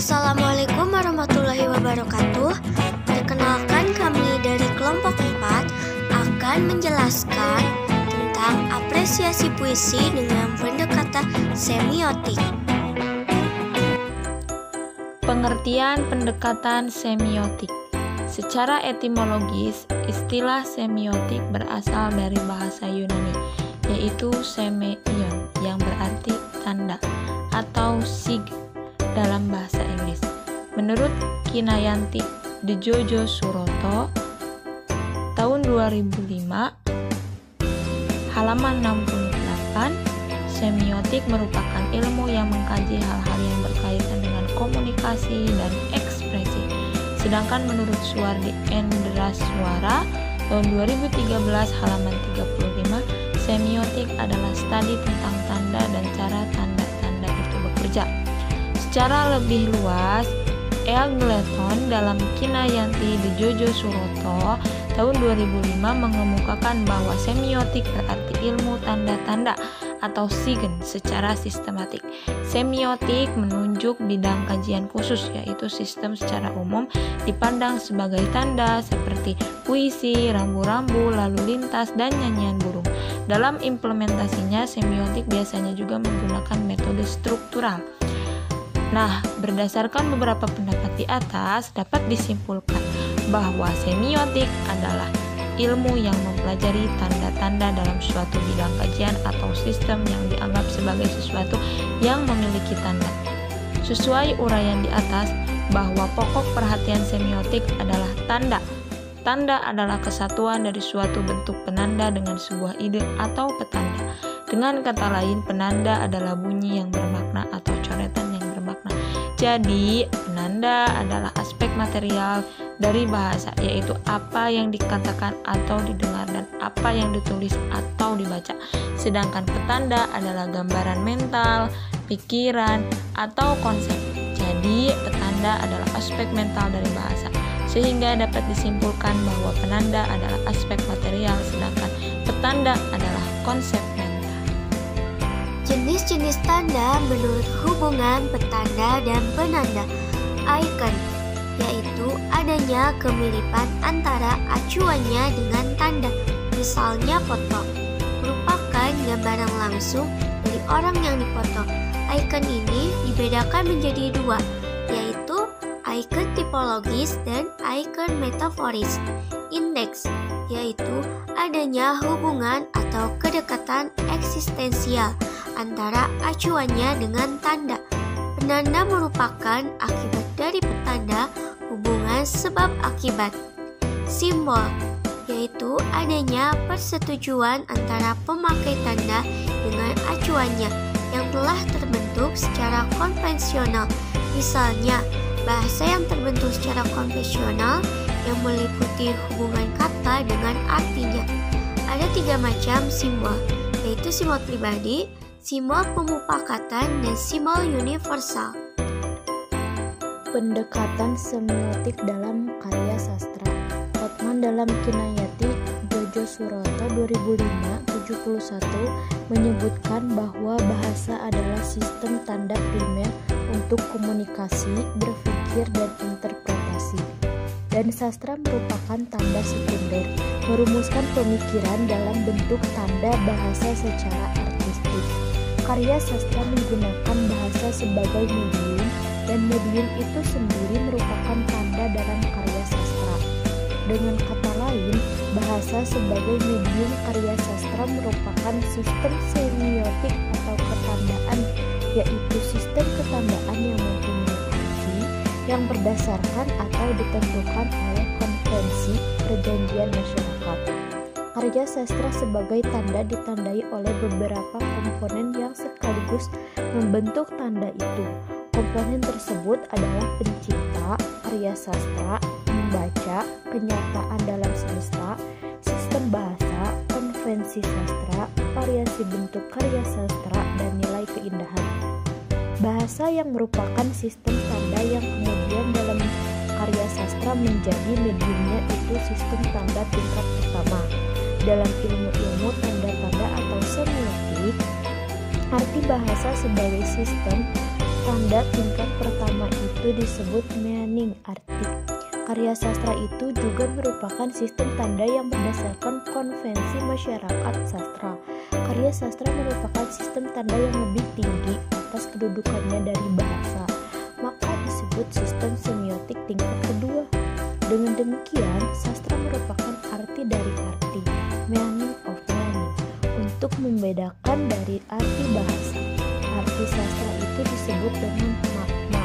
Assalamualaikum warahmatullahi wabarakatuh. Perkenalkan, kami dari kelompok 4 akan menjelaskan tentang apresiasi puisi dengan pendekatan semiotik. Pengertian pendekatan semiotik. Secara etimologis, istilah semiotik berasal dari bahasa Yunani, yaitu semeion, yang berarti tanda, atau sig dalam bahasa Inggris. Menurut Kinayanti Djojo Suroto, tahun 2005, halaman 68, semiotik merupakan ilmu yang mengkaji hal-hal yang berkaitan dengan komunikasi dan ekspresi. Sedangkan menurut Suwardi Endraswara, tahun 2013, halaman 35, semiotik adalah studi tentang tanda dan cara tanda-tanda itu bekerja. Secara lebih luas, Eagleton dalam Kinayanti Djojo Suroto tahun 2005 mengemukakan bahwa semiotik berarti ilmu tanda-tanda atau sigen secara sistematik. Semiotik menunjuk bidang kajian khusus, yaitu sistem secara umum dipandang sebagai tanda seperti puisi, rambu-rambu, lalu lintas, dan nyanyian burung. Dalam implementasinya, semiotik biasanya juga menggunakan metode struktural. Nah, berdasarkan beberapa pendapat di atas, dapat disimpulkan bahwa semiotik adalah ilmu yang mempelajari tanda-tanda dalam suatu bidang kajian atau sistem yang dianggap sebagai sesuatu yang memiliki tanda. Sesuai uraian di atas, bahwa pokok perhatian semiotik adalah tanda. Tanda adalah kesatuan dari suatu bentuk penanda dengan sebuah ide atau petanda. Dengan kata lain, penanda adalah bunyi yang bermakna atau coretan yang bermakna. Jadi, penanda adalah aspek material dari bahasa, yaitu apa yang dikatakan atau didengar dan apa yang ditulis atau dibaca. Sedangkan petanda adalah gambaran mental, pikiran, atau konsep. Jadi, petanda adalah aspek mental dari bahasa. Sehingga dapat disimpulkan bahwa penanda adalah aspek material, sedangkan petanda adalah konsep mental. Jenis-jenis tanda menurut hubungan petanda dan penanda. Icon, yaitu adanya kemiripan antara acuannya dengan tanda. Misalnya foto, merupakan gambaran langsung dari orang yang dipoto. Icon ini dibedakan menjadi dua, yaitu icon tipologis dan icon metaforis. Indeks, yaitu adanya hubungan atau kedekatan eksistensial antara acuannya dengan tanda. Penanda merupakan akibat dari petanda, hubungan sebab akibat. Simbol, yaitu adanya persetujuan antara pemakai tanda dengan acuannya yang telah terbentuk secara konvensional. Misalnya, bahasa yang terbentuk secara konvensional yang meliputi hubungan kata dengan artinya. Ada 3 macam simbol, yaitu simbol pribadi, simbol pemufakatan, dan simbol universal. Pendekatan semiotik dalam karya sastra. Hotman dalam Kinayati Djojo Suroto 2005-71 menyebutkan bahwa bahasa adalah sistem tanda primer untuk komunikasi, berpikir, dan interpretasi. Dan sastra merupakan tanda sekunder, merumuskan pemikiran dalam bentuk tanda bahasa secara artistik. Karya sastra menggunakan bahasa sebagai medium, dan medium itu sendiri merupakan tanda dalam karya sastra. Dengan kata lain, bahasa sebagai medium karya sastra merupakan sistem semiotik atau ketandaan, yaitu sistem ketandaan yang mempunyai arti yang berdasarkan atau ditentukan oleh konvensi perjanjian masyarakat. Karya sastra sebagai tanda ditandai oleh beberapa komponen yang sekaligus membentuk tanda itu. Komponen tersebut adalah pencipta, karya sastra, membaca, kenyataan dalam semesta, sistem bahasa, konvensi sastra, variasi bentuk karya sastra, dan nilai keindahan. Bahasa yang merupakan sistem tanda yang kemudian dalam karya sastra menjadi mediumnya itu sistem tanda tingkat pertama. Dalam ilmu-ilmu tanda-tanda atau semiotik, arti bahasa sebagai sistem Tanda tingkat pertama itu disebut meaning arti. Karya sastra itu juga merupakan sistem tanda yang berdasarkan konvensi masyarakat sastra. Karya sastra merupakan sistem tanda yang lebih tinggi atas kedudukannya dari bahasa, maka disebut sistem semiotik tingkat kedua. Dengan demikian, sastra merupakan arti dari arti, meaning of meaning, untuk membedakan dari arti bahasa. Arti sastra itu disebut dengan makna.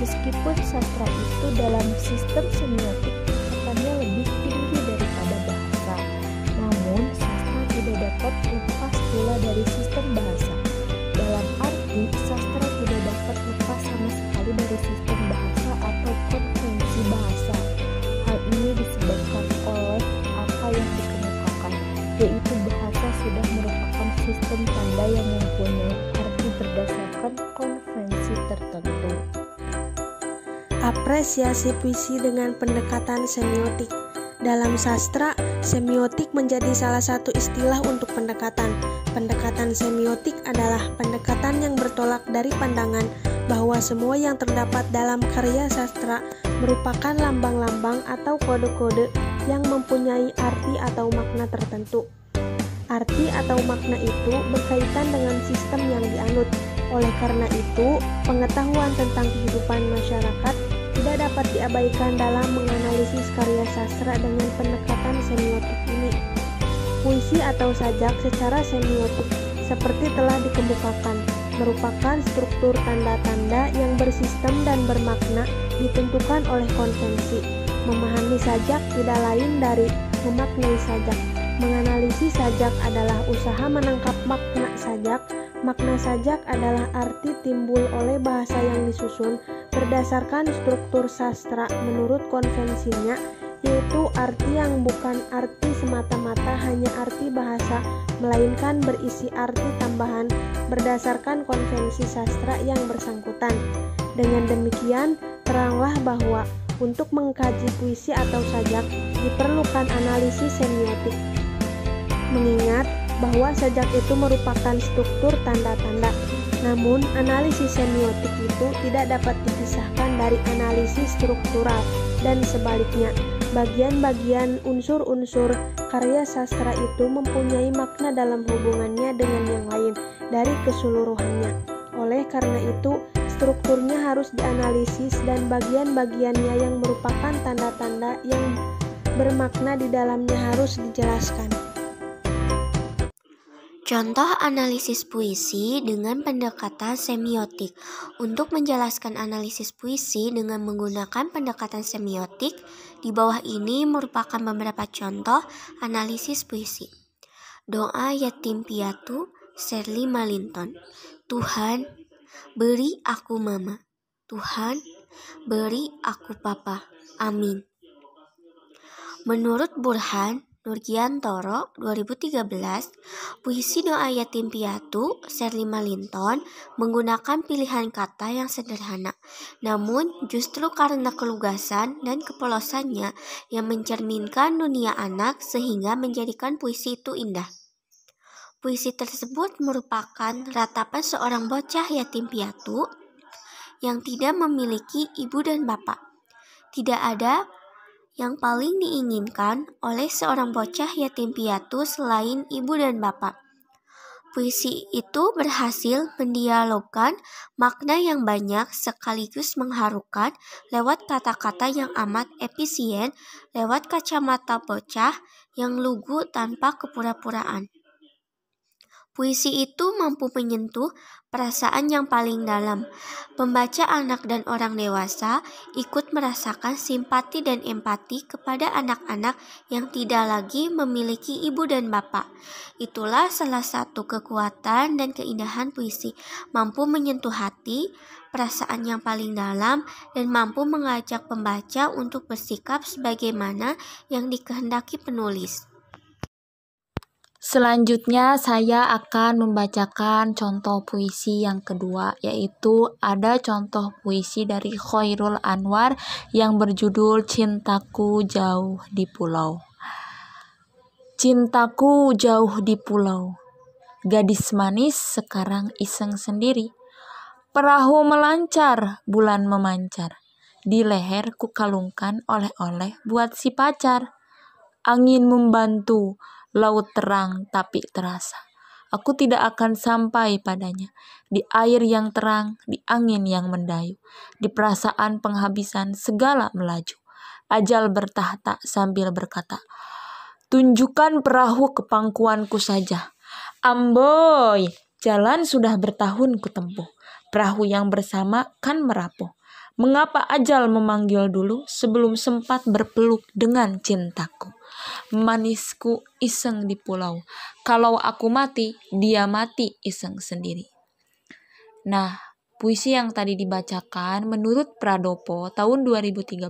Meskipun sastra itu dalam sistem semiotik tingkatannya lebih tinggi daripada bahasa, namun sastra tidak dapat lepas pula dari sistem bahasa. Dalam arti, sastra tidak dapat lepas sama sekali dari sistem bahasa atau konvensi bahasa. Hal ini disebabkan oleh apa yang dikemukakan, yaitu bahasa sudah merupakan sistem tanda yang mempunyai arti berdasarkan konvensi tertentu. Apresiasi puisi dengan pendekatan semiotik. Dalam sastra, semiotik menjadi salah satu istilah untuk pendekatan. Pendekatan semiotik adalah pendekatan yang bertolak dari pandangan bahwa semua yang terdapat dalam karya sastra merupakan lambang-lambang atau kode-kode yang mempunyai arti atau makna tertentu. Arti atau makna itu berkaitan dengan sistem yang dianut. Oleh karena itu, pengetahuan tentang kehidupan masyarakat tidak dapat diabaikan dalam menganalisis karya sastra dengan pendekatan semiotik ini. Puisi atau sajak secara semiotik, seperti telah dikemukakan, merupakan struktur tanda-tanda yang bersistem dan bermakna ditentukan oleh konvensi. Memahami sajak tidak lain dari memaknai sajak. Menganalisis sajak adalah usaha menangkap makna sajak. Makna sajak adalah arti timbul oleh bahasa yang disusun berdasarkan struktur sastra menurut konvensinya, yaitu arti yang bukan arti semata-mata hanya arti bahasa, melainkan berisi arti tambahan berdasarkan konvensi sastra yang bersangkutan. Dengan demikian, teranglah bahwa untuk mengkaji puisi atau sajak diperlukan analisis semiotik. Mengingat bahwa sajak itu merupakan struktur tanda-tanda, namun analisis semiotik itu tidak dapat dipisahkan dari analisis struktural, dan sebaliknya, bagian-bagian unsur-unsur karya sastra itu mempunyai makna dalam hubungannya dengan yang lain dari keseluruhannya. Oleh karena itu, strukturnya harus dianalisis dan bagian-bagiannya yang merupakan tanda-tanda yang bermakna di dalamnya harus dijelaskan. Contoh analisis puisi dengan pendekatan semiotik. Untuk menjelaskan analisis puisi dengan menggunakan pendekatan semiotik, di bawah ini merupakan beberapa contoh analisis puisi. Doa yatim piatu, Shirley Malinton. Tuhan, beri aku mama. Tuhan, beri aku papa. Amin. Menurut Burhan Nurgiantoro 2013, puisi doa yatim piatu Shirley Malinton menggunakan pilihan kata yang sederhana, namun justru karena kelugasan dan kepolosannya yang mencerminkan dunia anak sehingga menjadikan puisi itu indah. Puisi tersebut merupakan ratapan seorang bocah yatim piatu yang tidak memiliki ibu dan bapak. Tidak ada yang paling diinginkan oleh seorang bocah yatim piatu selain ibu dan bapak. Puisi itu berhasil mendialogkan makna yang banyak sekaligus mengharukan lewat kata-kata yang amat efisien, lewat kacamata bocah yang lugu tanpa kepura-puraan. Puisi itu mampu menyentuh perasaan yang paling dalam. Pembaca anak dan orang dewasa ikut merasakan simpati dan empati kepada anak-anak yang tidak lagi memiliki ibu dan bapak. Itulah salah satu kekuatan dan keindahan puisi, mampu menyentuh hati, perasaan yang paling dalam, dan mampu mengajak pembaca untuk bersikap sebagaimana yang dikehendaki penulis. Selanjutnya saya akan membacakan contoh puisi yang kedua, yaitu ada contoh puisi dari Khairul Anwar yang berjudul Cintaku Jauh di Pulau. Cintaku jauh di pulau, gadis manis sekarang iseng sendiri. Perahu melancar, bulan memancar. Di leher ku kalungkan oleh-oleh buat si pacar. Angin membantu, laut terang tapi terasa. Aku tidak akan sampai padanya. Di air yang terang, di angin yang mendayu. Di perasaan penghabisan segala melaju. Ajal bertahta sambil berkata, tunjukkan perahu ke pangkuanku saja. Amboy, jalan sudah bertahun kutempuh. Perahu yang bersama kan merapuh. Mengapa ajal memanggil dulu sebelum sempat berpeluk dengan cintaku? Manisku iseng di pulau. Kalau aku mati, dia mati iseng sendiri. Nah, puisi yang tadi dibacakan menurut Pradopo tahun 2013.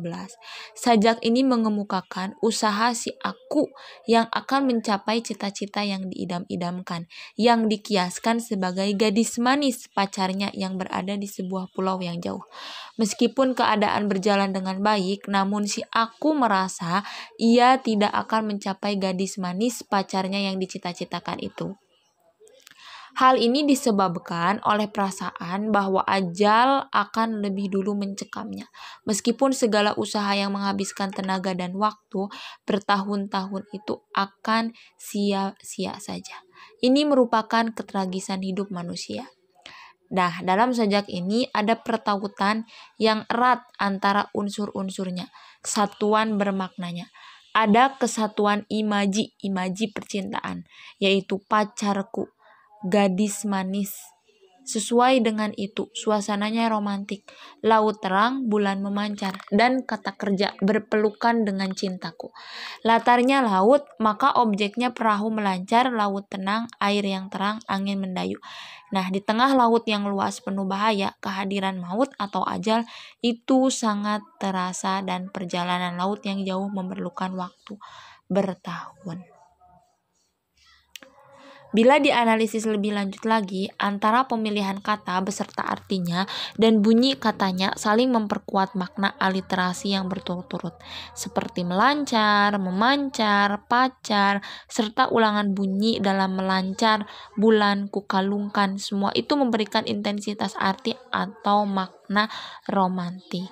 Sajak ini mengemukakan usaha si aku yang akan mencapai cita-cita yang diidam-idamkan, yang dikiaskan sebagai gadis manis pacarnya yang berada di sebuah pulau yang jauh. Meskipun keadaan berjalan dengan baik, namun si aku merasa ia tidak akan mencapai gadis manis pacarnya yang dicita-citakan itu. Hal ini disebabkan oleh perasaan bahwa ajal akan lebih dulu mencekamnya. Meskipun segala usaha yang menghabiskan tenaga dan waktu bertahun-tahun itu akan sia-sia saja. Ini merupakan ketragisan hidup manusia. Nah, dalam sajak ini ada pertautan yang erat antara unsur-unsurnya. Satuan bermaknanya. Ada kesatuan imaji percintaan, yaitu pacarku, gadis manis. Sesuai dengan itu, suasananya romantik. Laut terang, bulan memancar, dan kata kerja berpelukan dengan cintaku. Latarnya laut, maka objeknya perahu melancar, laut tenang, air yang terang, angin mendayu. Nah, di tengah laut yang luas penuh bahaya, kehadiran maut atau ajal itu sangat terasa dan perjalanan laut yang jauh memerlukan waktu bertahun. Bila dianalisis lebih lanjut lagi, antara pemilihan kata beserta artinya dan bunyi katanya saling memperkuat makna aliterasi yang berturut-turut, seperti melancar, memancar, pacar, serta ulangan bunyi dalam melancar, bulan, kukalungkan, semua itu memberikan intensitas arti atau makna romantik.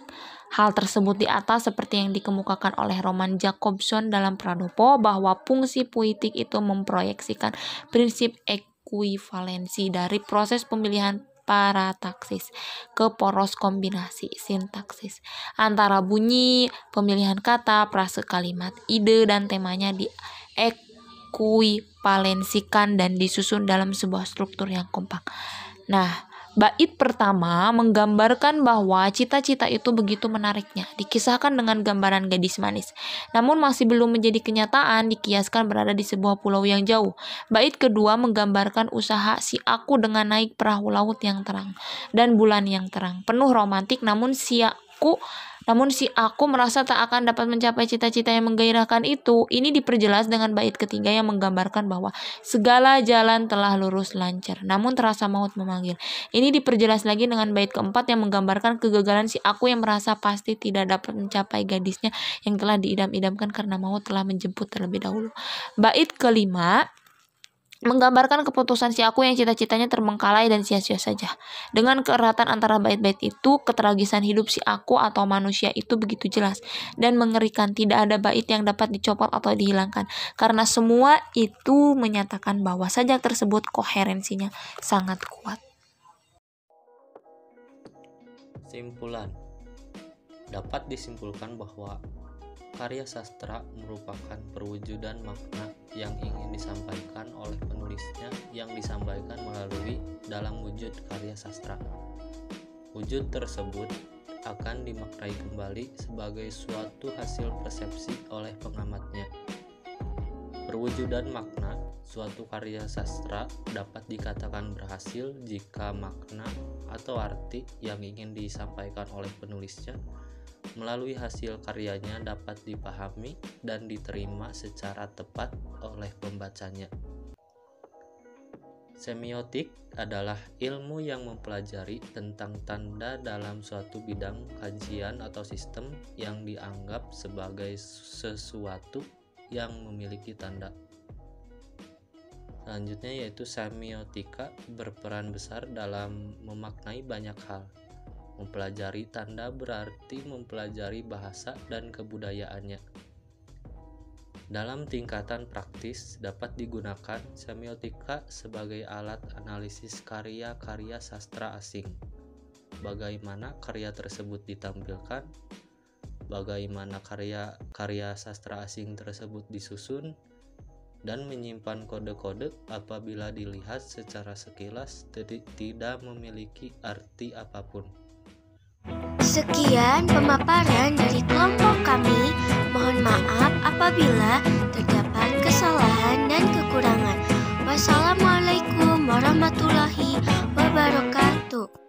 Hal tersebut di atas seperti yang dikemukakan oleh Roman Jakobson dalam Pradopo bahwa fungsi puitik itu memproyeksikan prinsip ekuivalensi dari proses pemilihan parataksis ke poros kombinasi sintaksis antara bunyi, pemilihan kata, frase kalimat, ide dan temanya diekuivalensikan dan disusun dalam sebuah struktur yang kompak. Nah, bait pertama menggambarkan bahwa cita-cita itu begitu menariknya, dikisahkan dengan gambaran gadis manis. Namun masih belum menjadi kenyataan, dikiaskan berada di sebuah pulau yang jauh. Bait kedua menggambarkan usaha si aku dengan naik perahu laut yang terang dan bulan yang terang. Penuh romantik, namun si aku merasa tak akan dapat mencapai cita-cita yang menggairahkan itu. Ini diperjelas dengan bait ketiga yang menggambarkan bahwa segala jalan telah lurus lancar, namun terasa maut memanggil. Ini diperjelas lagi dengan bait keempat yang menggambarkan kegagalan si aku yang merasa pasti tidak dapat mencapai gadisnya yang telah diidam-idamkan karena maut telah menjemput terlebih dahulu. Bait kelima menggambarkan keputusan si aku yang cita-citanya terbengkalai dan sia-sia saja. Dengan keeratan antara bait-bait itu, ketragisan hidup si aku atau manusia itu begitu jelas dan mengerikan. Tidak ada bait yang dapat dicopot atau dihilangkan, karena semua itu menyatakan bahwa sajak tersebut koherensinya sangat kuat. Simpulan. Dapat disimpulkan bahwa karya sastra merupakan perwujudan makna yang ingin disampaikan oleh penulisnya yang disampaikan melalui dalam wujud karya sastra. Wujud tersebut akan dimaknai kembali sebagai suatu hasil persepsi oleh pengamatnya. Perwujudan makna suatu karya sastra dapat dikatakan berhasil jika makna atau arti yang ingin disampaikan oleh penulisnya melalui hasil karyanya dapat dipahami dan diterima secara tepat oleh pembacanya. Semiotik adalah ilmu yang mempelajari tentang tanda dalam suatu bidang kajian atau sistem yang dianggap sebagai sesuatu yang memiliki tanda. Selanjutnya yaitu semiotika berperan besar dalam memaknai banyak hal. Mempelajari tanda berarti mempelajari bahasa dan kebudayaannya. Dalam tingkatan praktis dapat digunakan semiotika sebagai alat analisis karya-karya sastra asing. Bagaimana karya tersebut ditampilkan, bagaimana karya-karya sastra asing tersebut disusun, dan menyimpan kode-kode apabila dilihat secara sekilas tidak memiliki arti apapun. Sekian pemaparan dari kelompok kami. Mohon maaf apabila terdapat kesalahan dan kekurangan. Wassalamualaikum warahmatullahi wabarakatuh.